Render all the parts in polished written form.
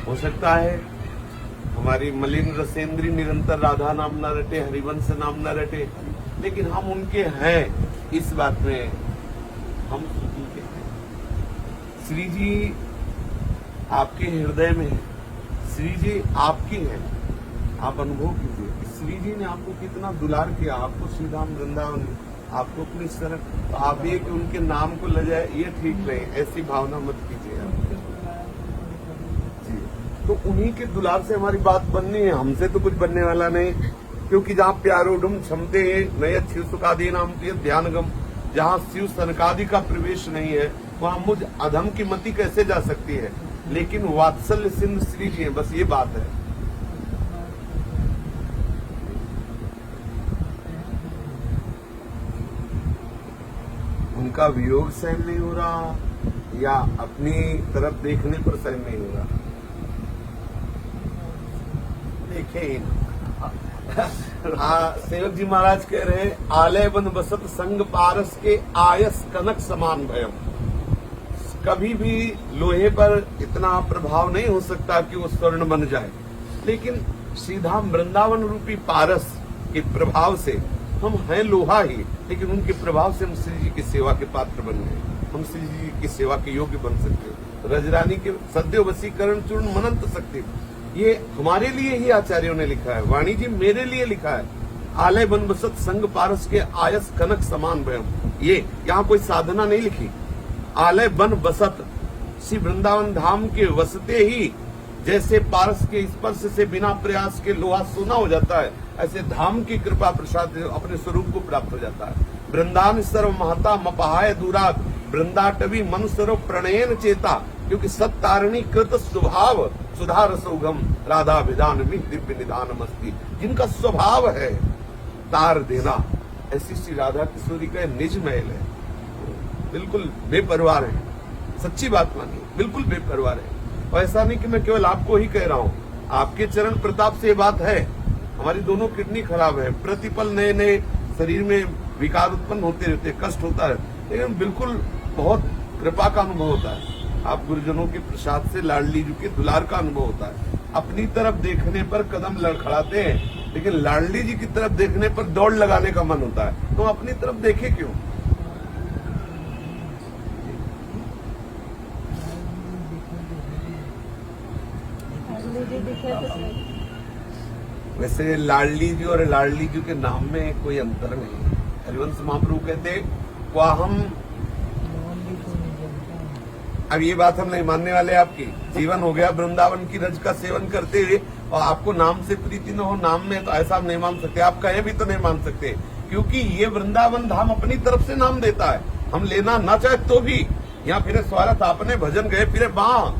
हो सकता है हमारी मलिन रसेंद्री निरंतर राधा नाम न रटे, हरिवंश नाम न रटे, लेकिन हम उनके हैं, इस बात में हम सुखी के हैं। श्री जी आपके हृदय में है, श्री जी आपकी है, आप अनुभव कीजिए। श्री जी ने आपको कितना दुलार किया, आपको श्री धाम वृंदावन, आपको अपनी शरण, तो आप ये कि उनके नाम को ले जाए ये ठीक नहीं, ऐसी भावना मत कीजिए आप जी। तो उन्हीं के दुलार से हमारी बात बननी है, हमसे तो कुछ बनने वाला नहीं, क्योंकि जहाँ प्यारोडम क्षमते नए शिव सुखादि नाम ध्यानगम, जहाँ शिव सनकादि का प्रवेश नहीं है, वहाँ मुझ अधम की मति कैसे जा सकती है। लेकिन वात्सल्य सिंध श्री जी है, बस ये बात है। उनका वियोग सहन नहीं हो रहा या अपनी तरफ देखने पर सहन नहीं हो रहा, देखे सेवक जी महाराज कह रहे हैं, आलय बन बसत संग पारस के आयस कनक समान भयम। कभी भी लोहे पर इतना प्रभाव नहीं हो सकता कि वो स्वर्ण बन जाए, लेकिन श्रीधाम वृंदावन रूपी पारस के प्रभाव से हम हैं लोहा ही, लेकिन उनके प्रभाव से हम श्री जी की सेवा के पात्र बन गए, हम श्री जी की सेवा के योग्य बन सकते हैं। रजरानी के सद्यो वसीकरण चूर्ण मनंत शक्ति, ये हमारे लिए ही आचार्यों ने लिखा है, वाणी जी मेरे लिए लिखा है। आलय बन बसत संग पारस के आयस कनक समान भयम, ये यहाँ कोई साधना नहीं लिखी। आलय बन बसत, श्री वृंदावन धाम के वसते ही जैसे पारस के स्पर्श से बिना प्रयास के लोहा सोना हो जाता है, ऐसे धाम की कृपा प्रसाद अपने स्वरूप को प्राप्त हो जाता है। वृंदान सर्व महता मपहाय दूरात, वृंदाटवी मन सर्व प्रणयन चेता, क्योंकि सत्तारणी कृत स्वभाव सुधा रसोगम राधा विधान में दिव्य निधान मस्ती, जिनका स्वभाव है तार देना, ऐसी श्री राधा किशोरी का निज महल है। बिल्कुल बेपरवाह है, सच्ची बात मानिए, बिल्कुल बेपरवाह है। और ऐसा नहीं कि मैं केवल आपको ही कह रहा हूँ, आपके चरण प्रताप से ये बात है। हमारी दोनों किडनी खराब है, प्रतिपल नए नए शरीर में विकार उत्पन्न होते रहते, कष्ट होता है, लेकिन बिल्कुल बहुत कृपा का अनुभव होता है। आप गुरुजनों के प्रसाद से लाडली जी के दुलार का अनुभव होता है। अपनी तरफ देखने पर कदम लड़खड़ाते हैं, लेकिन लाडली जी की तरफ देखने पर दौड़ लगाने का मन होता है। तो अपनी तरफ देखे क्यों? वैसे लाडली जी और लाडली जी के नाम में कोई अंतर नहीं। हरिवंश महाप्रभु कहते क्वाहम, अब ये बात हम नहीं मानने वाले। आपकी जीवन हो गया वृंदावन की रज का सेवन करते हुए और आपको नाम से प्रीति न हो, नाम में तो ऐसा आप नहीं मान सकते, आप कहे भी तो नहीं मान सकते, क्योंकि ये वृंदावन धाम अपनी तरफ से नाम देता है। हम लेना ना चाहे तो भी, यहाँ फिर स्वार्थ आपने भजन गए फिर बाँ,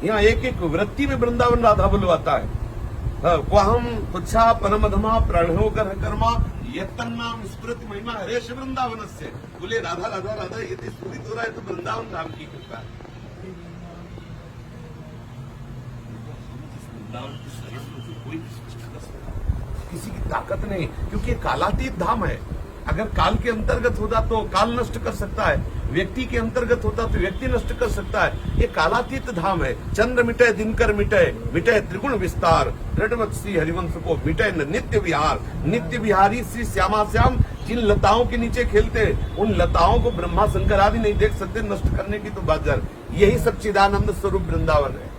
यहाँ एक एक वृत्ति में वृंदावन राधा बुलवाता है। क्वाहम तुच्छा परमधमा प्रणहो कर कर्मा यत्तन्नाम स्मृति महिमा हरेश वृंदावन से, बोले राधा राधा राधा ये स्तुतित हो रहा है तो वृंदावन धाम की कृपा है। कोई किसी की ताकत नहीं, क्योंकि ये कालातीत धाम है। अगर काल के अंतर्गत होता तो काल नष्ट कर सकता है, व्यक्ति के अंतर्गत होता तो व्यक्ति नष्ट कर सकता है। ये कालातीत धाम है। चंद्र मिटे दिनकर मिटे, मिटे त्रिगुण विस्तार, दृढ़वत श्री हरिवंश को मिटे न नित्य विहार। नित्य विहारी श्री श्यामा श्याम जिन लताओं के नीचे खेलते, उन लताओं को ब्रह्मा शंकर आदि नहीं देख सकते, नष्ट करने की तो बात जर। यही सच्चिदानंद स्वरूप वृंदावन है।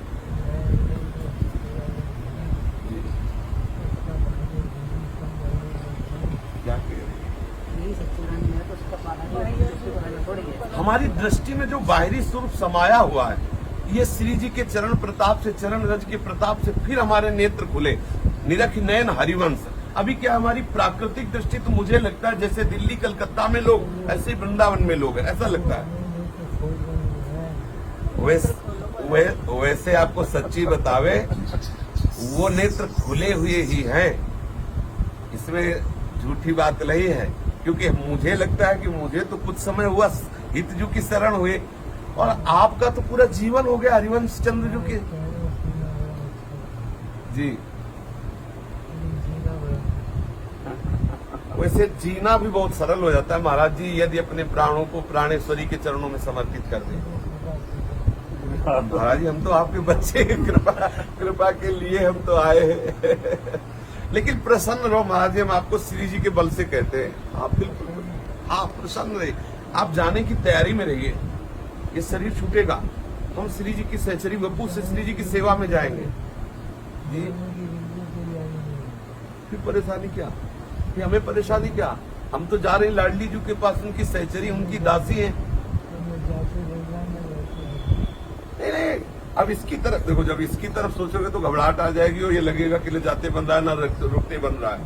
हमारी दृष्टि में जो बाहरी स्वरूप समाया हुआ है, ये श्री जी के चरण प्रताप से, चरण रज के प्रताप से फिर हमारे नेत्र खुले। निरख नयन हरिवंश। अभी क्या हमारी प्राकृतिक दृष्टि तो मुझे लगता है जैसे दिल्ली कलकत्ता में लोग, ऐसे वृंदावन में लोग हैं, ऐसा लगता है। वैसे आपको सच्ची बतावे, वो नेत्र खुले हुए ही हैं, इसमें झूठी बात नहीं है। क्योंकि मुझे लगता है कि मुझे तो कुछ समय हुआ हितजू की शरण हुए, और आपका तो पूरा जीवन हो गया हरिवंश चंद्र जू के जी। वैसे जीना भी बहुत सरल हो जाता है महाराज जी, यदि अपने प्राणों को प्राणेश्वरी के चरणों में समर्पित कर दें। महाराज जी हम तो आपके बच्चे हैं, कृपा के लिए हम तो आए हैं। लेकिन प्रसन्न रहो महाराज जी, हम आपको श्री जी के बल से कहते हैं, आप बिल्कुल आप प्रसन्न रहिए, आप जाने की तैयारी में रहिए। ये शरीर छूटेगा, हम श्री जी की सहचरी बप्पू से श्री जी की सेवा में जाएंगे जी। फिर परेशानी क्या, फिर हमें परेशानी क्या, हम तो जा रहे हैं लाडली जी के पास, उनकी सहचरी, उनकी दासी है। नहीं, अब इसकी तरफ देखो, जब इसकी तरफ सोचोगे तो घबराहट आ जाएगी और ये लगेगा कि ले जाते बन रहा है ना रुकते बन रहा है।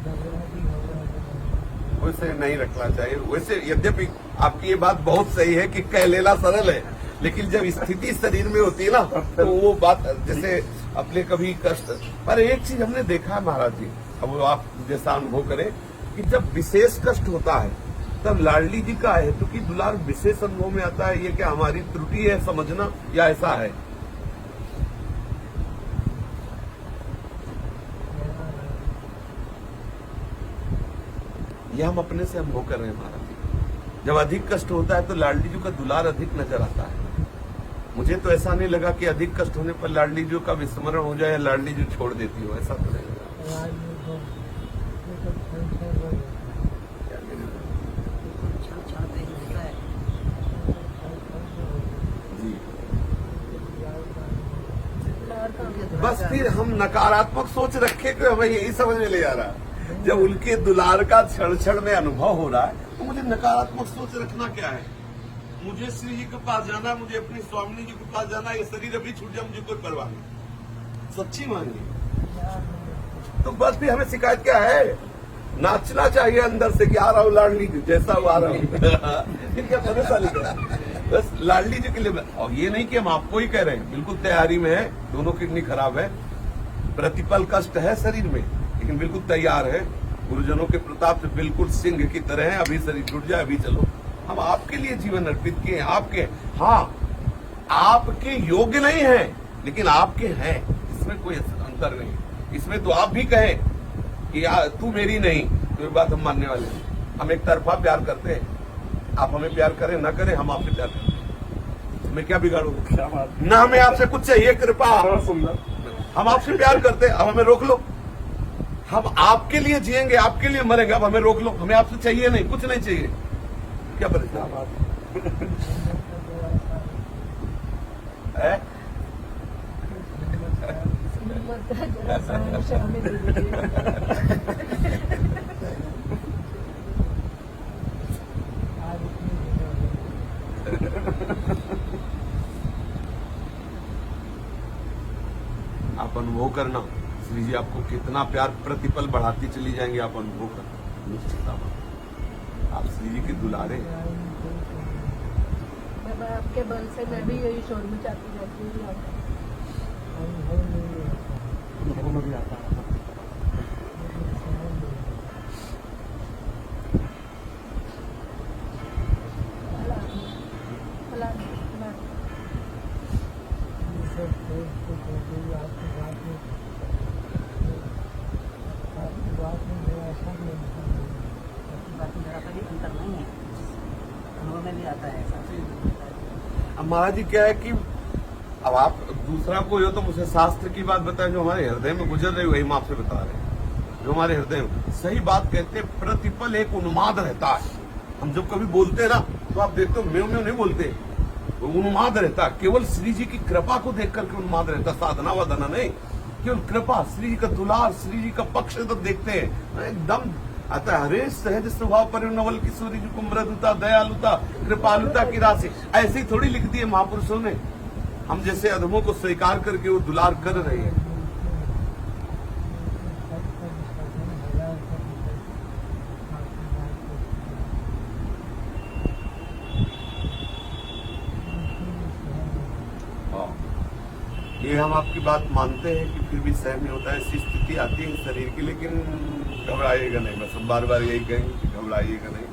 वैसे नहीं रखना चाहिए। वैसे यद्यपि आपकी ये बात बहुत सही है कि कह लेना सरल है, लेकिन जब स्थिति शरीर में होती है ना तो वो बात, जैसे अपने कभी कष्ट, पर एक चीज हमने देखा है महाराज जी, अब वो आप जैसा अनुभव करें कि जब विशेष कष्ट होता है तब लाडली जी का है तो कि दुलार विशेष अनुभव में आता है। ये क्या हमारी त्रुटि है समझना या ऐसा है? ये हम अपने से अनुभव कर रहे हैं महाराज जी। जब अधिक कष्ट होता है तो लाडली जी का दुलार अधिक नजर आता है। मुझे तो ऐसा नहीं लगा कि अधिक कष्ट होने पर लाडली जी का विस्मरण हो जाए या लाडली जी छोड़ देती हो, ऐसा तो नहीं लगा। बस फिर हम नकारात्मक सोच रखे कि हमें यही समझ में ले आ रहा है, जब उनके दुलार का क्षण क्षण में अनुभव हो रहा है तो मुझे नकारात्मक सोच रखना क्या है? मुझे श्री जी के पास जाना, मुझे अपनी स्वामी जी के पास जाना, ये शरीर अभी छूट जाए मुझे कोई परवाह नहीं, सच्ची मांगी। तो बस भी हमें शिकायत क्या है? नाचना चाहिए अंदर से कि आ रहा हूँ लाडली जी, जैसा वो आ रहा हूँ। फिर क्या परेशानी क्या? बस लाडली जी के लिए। और ये नहीं कि हम आपको ही कह रहे हैं, बिल्कुल तैयारी में है, दोनों किडनी खराब है, प्रतिपल कष्ट है शरीर में, लेकिन बिल्कुल तैयार है। गुरुजनों के प्रताप से बिल्कुल सिंह की तरह है, अभी शरीर टूट जाए अभी चलो। हम आपके लिए जीवन अर्पित किए हैं, आपके, हाँ आपके योग्य नहीं है लेकिन आपके हैं, इसमें कोई अंतर नहीं। इसमें तो आप भी कहें कि तू मेरी नहीं, तो ये बात हम मानने वाले हैं। हम एक तरफा प्यार करते हैं, आप हमें प्यार करें ना करें, हम आपसे प्यार करते हैं। हमें क्या बिगाड़ोगे? ना हमें आपसे कुछ चाहिए, कृपा हम आपसे प्यार करते हैं, अब हमें रोक लो। हम आपके लिए जिएंगे, आपके लिए मरेंगे, अब हमें रोक लो। हमें आपसे चाहिए नहीं, कुछ नहीं चाहिए। क्या परेशानी है? आप अनुभव करना, श्री जी आपको कितना प्यार प्रतिपल बढ़ाती चली जाएंगे, आप अनुभव करना निश्चित। आप श्री जी के दुलारे हैं। आपके बल से मैं भी यही शोर में चाहती रहती हूँ। अब महाराज जी क्या है कि अब आप दूसरा कोई हो तो मुझे शास्त्र की बात बताएं, जो हमारे हृदय में गुजर रही वही हम आपसे बता रहे हैं। जो हमारे हृदय में सही बात कहते हैं, प्रतिपल एक उन्माद रहता है। हम जब कभी बोलते हैं ना तो आप देखते हो म्यों म्यों नहीं बोलते, उन्माद रहता है। केवल श्री जी की कृपा को देख करके उन्माद रहता, साधना वाधना नहीं, केवल कृपा, श्री जी का दुलार, श्री जी का पक्ष जब देखते हैं एकदम आता है। हरे सहज स्वभाव परिणवल किशोरी जी को मृदुता, दयालुता, कृपालुता की राशि, ऐसी थोड़ी लिख दी है महापुरुषों ने। हम जैसे अधमों को स्वीकार करके वो दुलार कर रहे हैं। ये हम आपकी बात मानते हैं कि फिर भी सहन नहीं होता है, ऐसी स्थिति आती है शरीर की, लेकिन घबराइएगा नहीं। बस हम बार बार यही कहेंगे कि घबराइएगा नहीं।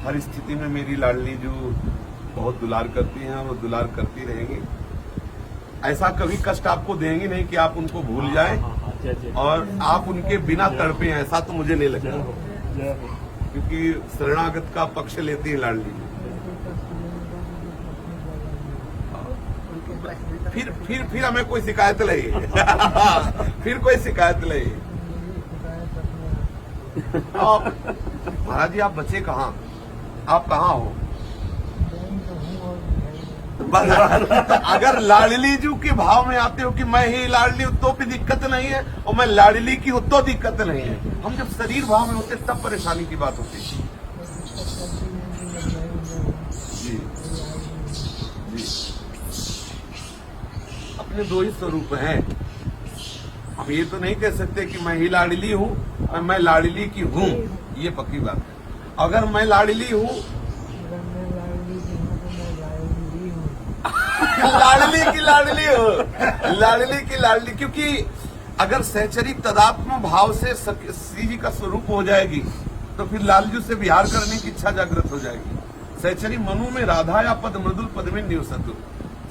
हर स्थिति में मेरी लाडली जो बहुत दुलार करती हैं, वो दुलार करती रहेंगी। ऐसा कभी कष्ट आपको देंगी नहीं कि आप उनको भूल जाएं और आप उनके बिना तड़पे, ऐसा तो मुझे नहीं लगता, क्योंकि शरणागत का पक्ष लेती है लाडली। फिर हमें कोई शिकायत नहीं फिर कोई शिकायत नहीं। आप महाराज जी, आप बचे कहाँ? आप कहाँ हो? अगर लाडली जी के भाव में आते हो कि मैं ही लाडली हूं तो भी दिक्कत नहीं है, और मैं लाडली की हूं तो दिक्कत नहीं है। हम जब शरीर भाव में होते तब परेशानी की बात होती है। जी जी, अपने दो ही स्वरूप हैं। हम ये तो नहीं कह सकते कि मैं ही लाडली हूं और मैं लाडली की हूं, ये पक्की बात है। अगर मैं लाडली हूं, लाडली की लाडली हो, लाडली की लाडली, क्योंकि अगर सहचरी तदात्म भाव से श्री जी का स्वरूप हो जाएगी तो फिर लालजू से विहार करने की इच्छा जागृत हो जाएगी। सहचरी मनु में राधा या पद मृदुल पद में निवसतु,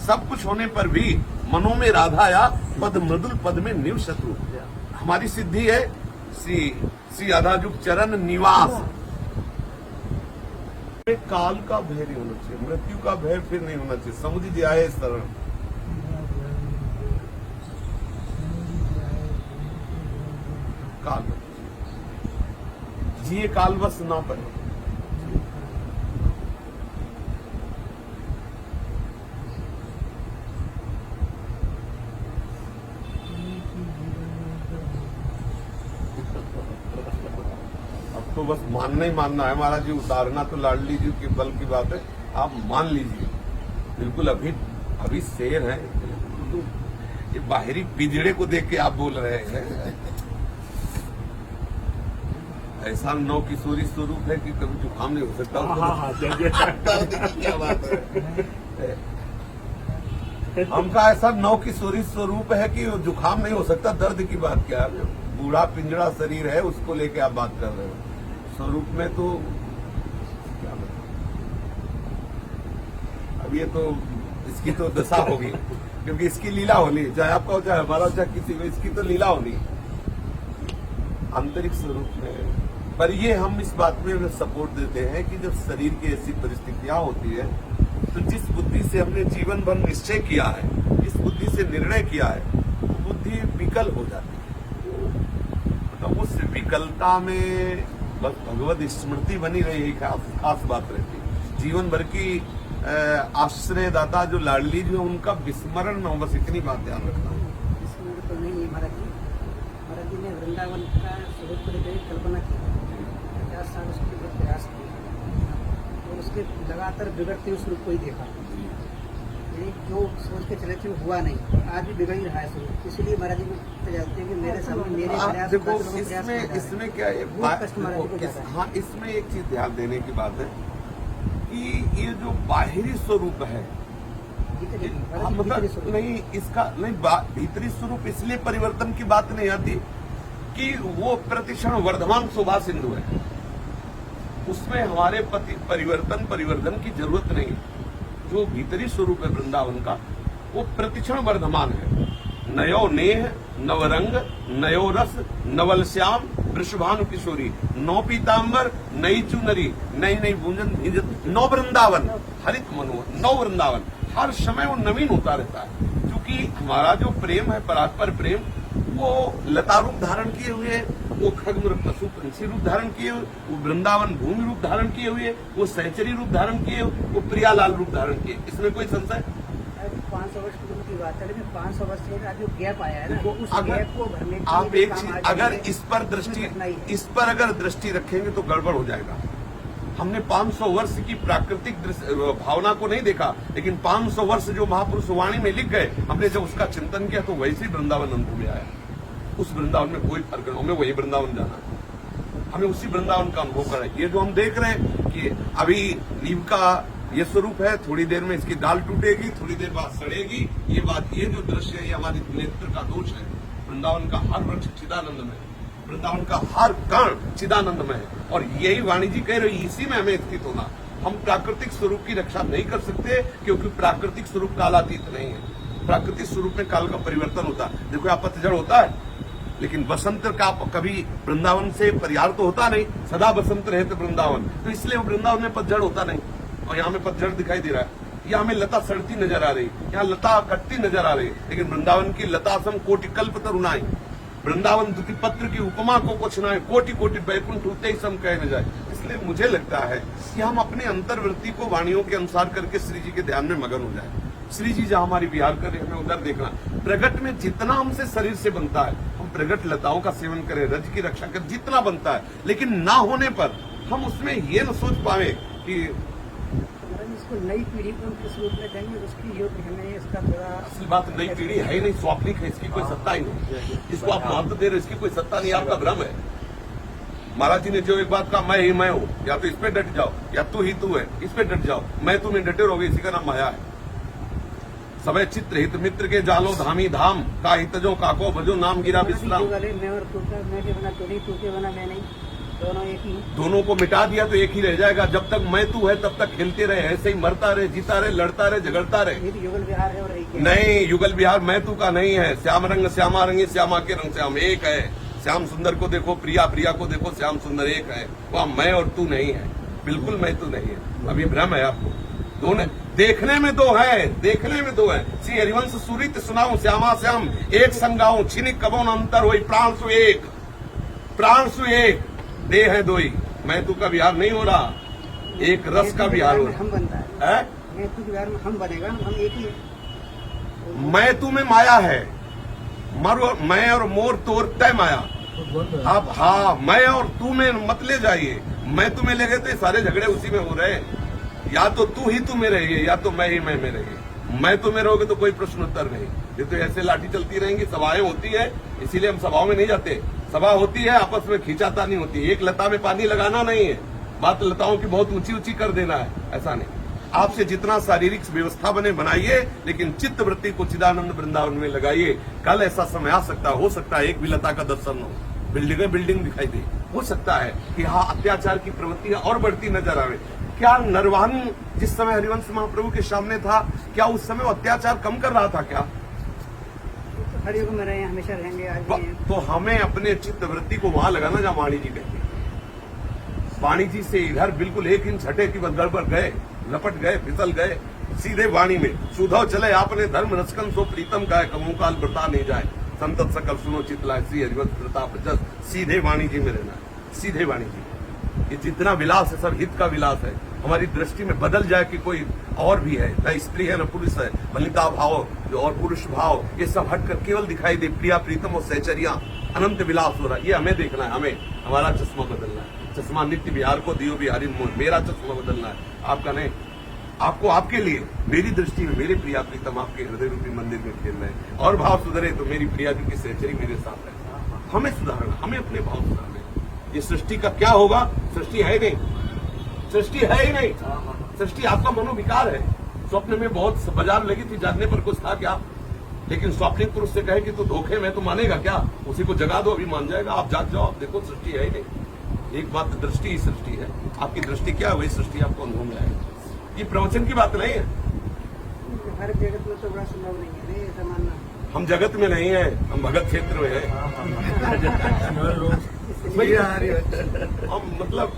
सब कुछ होने पर भी मनो में राधा या पद मृदुल पद में निवसतु। हमारी सिद्धि है श्री राधाजुग चरण निवास। काल का भय नहीं होना चाहिए, मृत्यु का भय फिर नहीं होना चाहिए। समुझ जाए शरण, काल जिए काल बस ना पड़े। तो बस मानना ही मानना है महाराज जी, उतारना तो लाडली जी के बल की बात है, आप मान लीजिए। बिल्कुल अभी शेर है, तो ये बाहरी पिजड़े को देख के आप बोल रहे हैं। ऐसा नौ किशोरी स्वरूप है कि कभी जुकाम नहीं हो सकता। क्या बात है, हमका ऐसा नौ किशोरी स्वरूप है कि जुकाम नहीं हो सकता। दर्द की बात क्या है, बूढ़ा पिंजड़ा शरीर है, उसको लेके आप बात कर रहे हो। स्वरूप में तो क्या बताऊं, अब ये तो इसकी तो दशा होगी, क्योंकि इसकी लीला होनी, चाहे आपका हो चाहे हमारा चाहे किसी को, इसकी तो लीला होनी आंतरिक स्वरूप में। पर ये हम इस बात में सपोर्ट देते हैं कि जब शरीर की ऐसी परिस्थितियां होती है तो जिस बुद्धि से हमने जीवन भर निश्चय किया है, जिस बुद्धि से निर्णय किया है, वो बुद्धि विकल हो जाती है। तो उस विकलता में बस भगवत स्मृति बनी रही, खास बात रहती है। जीवन भर की आश्रयदाता जो लाडली जो उनका विस्मरण न हो, बस इतनी बात ध्यान रखना। विस्मरण तो नहीं है महाराज जी ने वृंदावन का स्वरूप को लेकर कल्पना की, 50 साल उसके लिए प्रयास किया और उसके लगातार बिगड़ते हुए स्वरूप को ही देखा। जो सोच के चले थे वो हुआ नहीं, आज भी बिगड़ ही रहा है स्वरूप। इसलिए महाराज जी को जानते हैं कि मेरे सामने मेरे प्रयास, देखो इसमें क्या है, हाँ इसमें एक चीज ध्यान देने की बात है कि ये जो बाहरी स्वरूप है, मतलब नहीं इसका नहीं भीतरी स्वरूप इसलिए परिवर्तन की बात नहीं आती कि वो प्रतिक्षण वर्धमान शोभा सिंधु है, उसमें हमारे परिवर्तन की जरूरत नहीं। जो भीतरी स्वरूप है वृंदावन का, वो प्रतिक्षण वर्धमान है। नयो नेह नवरंग नयो रस नवल श्याम वृषभानु किशोरी, नौ पीताम्बर नई चुनरी नई नई बूंजन भीजत, नौ वृंदावन हरित मनोहर, नौ वृंदावन हर समय वो नवीन होता रहता है। क्योंकि हमारा जो प्रेम है, परस्पर प्रेम, वो लता रूप धारण किए हुए, वो खड्ग पशु पंछी रूप धारण किए हुए, वो वृंदावन भूमि रूप धारण किए हुए, वो सहचरी रूप धारण किए, वो प्रियालाल रूप धारण किए। इसमें कोई संशय? 500 वर्ष की बात है, लेकिन 500 वर्ष के आज जो गैप आया है ना, उस गैप को भरने के आप एक चीज अगर इस पर अगर दृष्टि रखेंगे तो गड़बड़ हो जाएगा। हमने 500 वर्ष की प्राकृतिक भावना को नहीं देखा, लेकिन 500 वर्ष जो महापुरुष वाणी में लिख गए, हमने जब उसका चिंतन किया तो वैसे ही वृंदावन अनुभव में आया। उस वृंदावन में कोई फर्क नहीं, हमें वही वृंदावन जाना, हमें उसी वृंदावन का अनुभव करना है। ये जो हम देख रहे हैं कि अभी नीम का ये स्वरूप है, थोड़ी देर में इसकी डाल टूटेगी, थोड़ी देर बाद सड़ेगी। ये जो दृश्य है, ये हमारे नेत्र का दोष है। वृंदावन का हर वृक्ष चिदानंद में, वृंदावन का हर कण चिदानंद में है, और यही वाणी जी कह रही, इसी में हमें स्थित होना। हम प्राकृतिक स्वरूप की रक्षा नहीं कर सकते, क्योंकि प्राकृतिक स्वरूप कालातीत नहीं है। प्राकृतिक स्वरूप में काल का परिवर्तन होता है। देखो यहाँ पतझड़ होता है, लेकिन बसंत का कभी वृंदावन से परिहार तो होता नहीं, सदा बसंत रहे तो वृंदावन, तो इसलिए वृंदावन में पतझड़ होता नहीं, और यहाँ में पतझड़ दिखाई दे रहा है। या हमें लता सड़ती नजर आ रही, यहाँ लता कटती नजर आ रही, लेकिन वृंदावन की लता सम कोटि कल्प तरुणाई, वृंदावन दुति पत्र की उपमा को कुछ ना कोटि कोटि बैकुंठ होते ही सम कहे न जाए। इसलिए मुझे लगता है कि हम अपने अंतर्वृत्ति को वाणियों के अनुसार करके श्री जी के ध्यान में मगन हो जाए। श्री जी जहां हमारी विहार कर रहे हैं, हमें उधर देखना। प्रगट में जितना हमसे शरीर से बनता है, हम प्रगट लताओं का सेवन करें, रज की रक्षा करें, जितना बनता है, लेकिन ना होने पर हम उसमें ये न सोच पाए कि इसको नई पीढ़ी को किस रूप में देंगे, उसकी योग्य हमें इसका थोड़ा। असल बात नई पीढ़ी है ही नहीं, स्वाप्निक है, इसकी कोई सत्ता ही नहीं। इसको आप महत्व दे रहे हो, इसकी कोई सत्ता नहीं, आपका भ्रम है। महाराज जी ने जो एक बात कहा, मैं ही मैं हूँ, या तो इस पे डट जाओ, या तू ही तू है, इस पे डट जाओ। मैं तुम्हें डटे रहोगे, इसी का नाम माया है। सबे चित्र हित मित्र के जालो धामी धाम, का हितजो काको भजो नाम गिरा विश्राम। मैं और तू का, मैं के बना तू नहीं, तू के बना मैं नहीं, दोनों एक ही। दोनों को मिटा दिया तो एक ही रह जाएगा। जब तक मैं तू है तब तक खेलते रहे, ऐसे ही मरता रहे, जीता रहे, लड़ता रहे, झगड़ता रहे। ये तो युगल विहार है और एक ही है। नहीं, युगल विहार मैं तू का नहीं है। श्याम रंग श्यामा रंगी, श्यामा के रंग श्याम एक है। श्याम सुंदर को देखो, प्रिया प्रिया को देखो, श्याम सुंदर एक है। वहाँ मैं और तू नहीं है, बिल्कुल मैं तू नहीं है। अभी भ्रम है आपको। दोनों देखने में दो है, देखने में दो है। श्री हरिवंश सुरित सुनाऊं, श्यामा श्याम एक संगाऊं, छिनिक कबोन अंतर होई, प्राण सु एक, प्राण सु एक, देह है दोई। मैं तू का विहार नहीं हो रहा, एक रस का विहार हो रहा हम बनता है। मैं तू के विहार में हम बनेगा, हम एक ही है। मैं तू में माया है, मैं और मोर तोर तय माया। अब हाँ, मैं और तू में मत ले जाइए। मैं तुम्हें ले गए तो सारे झगड़े उसी में हो रहे हैं। या तो तू ही तू में रहिए, या तो मैं ही मैं में रहिए। मैं तुम्हें रहोगे तो कोई प्रश्न उत्तर नहीं। ये तो ऐसे लाठी चलती रहेंगी, सभाएं होती है, इसीलिए हम सभाओं में नहीं जाते। सभा होती है, आपस में खींचाता नहीं होती। एक लता में पानी लगाना नहीं है, बात लताओं की बहुत ऊंची ऊंची कर देना है, ऐसा नहीं। आपसे जितना शारीरिक व्यवस्था बने बनाइए, लेकिन चित्त वृत्ति को चिदानंद वृंदावन में लगाइए। कल ऐसा समय आ सकता हो सकता है एक भी लता का दर्शन हो, बिल्डिंग दिखाई दे। हो सकता है कि हाँ, अत्याचार की प्रवृत्तियां और बढ़ती नजर आवे। क्या नरवाहन जिस समय हरिवंश महाप्रभु के सामने था, क्या उस समय अत्याचार कम कर रहा था क्या? हर युग में रहे, हमेशा रहेंगे, आज भी हैं। तो हमें अपने चित्त वृत्ति को वहां लगाना जहां वाणी जी कहते हैं। वाणी जी से इधर बिल्कुल 1 इंच हटे कि बस गड़बड़ गए, लपट गए, फिसल गए, सीधे वाणी में। सुधव चले आपने धर्म रचकन सो प्रीतम का है, कमों काल बता नहीं जाए, संतत सकल सुनो चितलाए, श्री हरिवंश प्रताप जस। सीधे वाणी जी में रहना है, सीधे वाणी जी। ये जितना विलास है सब हित का विलास है। हमारी दृष्टि में बदल जाए कि कोई और भी है, न स्त्री है न पुरुष है, वनिता भाव और पुरुष भाव, ये सब हटकर केवल दिखाई दे प्रिया प्रीतम और सहचरिया, अनंत विलास हो रहा है। ये हमें देखना है, हमें हमारा चश्मा बदलना है। चश्मा नित्य बिहार को दियो बिहारी मोह, मेरा चश्मा बदलना है, आपका नहीं। आपको आपके लिए मेरी दृष्टि में मेरे प्रिया प्रीतम आपके हृदय रूपी मंदिर में खेल रहे हैं। और भाव सुधरे तो मेरी प्रिया जी की सहचरी मेरे साथ है। हमें सुधारना, हमें अपने भाव सुधारने। ये सृष्टि का क्या होगा? सृष्टि है नहीं, सृष्टि है ही नहीं। सृष्टि आपका मनोविकार है। स्वप्न में बहुत बाजार लगी थी, जागने पर कुछ था क्या? लेकिन स्वप्निक पुरुष से कहे कि तू धोखे में, तो मानेगा क्या? उसी को जगा दो, अभी मान जाएगा। आप जाग जाओ, आप देखो सृष्टि है ही नहीं। एक बात, दृष्टि ही सृष्टि है। आपकी दृष्टि क्या है, वही सृष्टि आपको अनुभव में आएगी। ये प्रवचन की बात नहीं है। हर जगत में तो बड़ा संभव नहीं है ऐसा मानना। हम जगत में नहीं है, हम भगत क्षेत्र में है। हम मतलब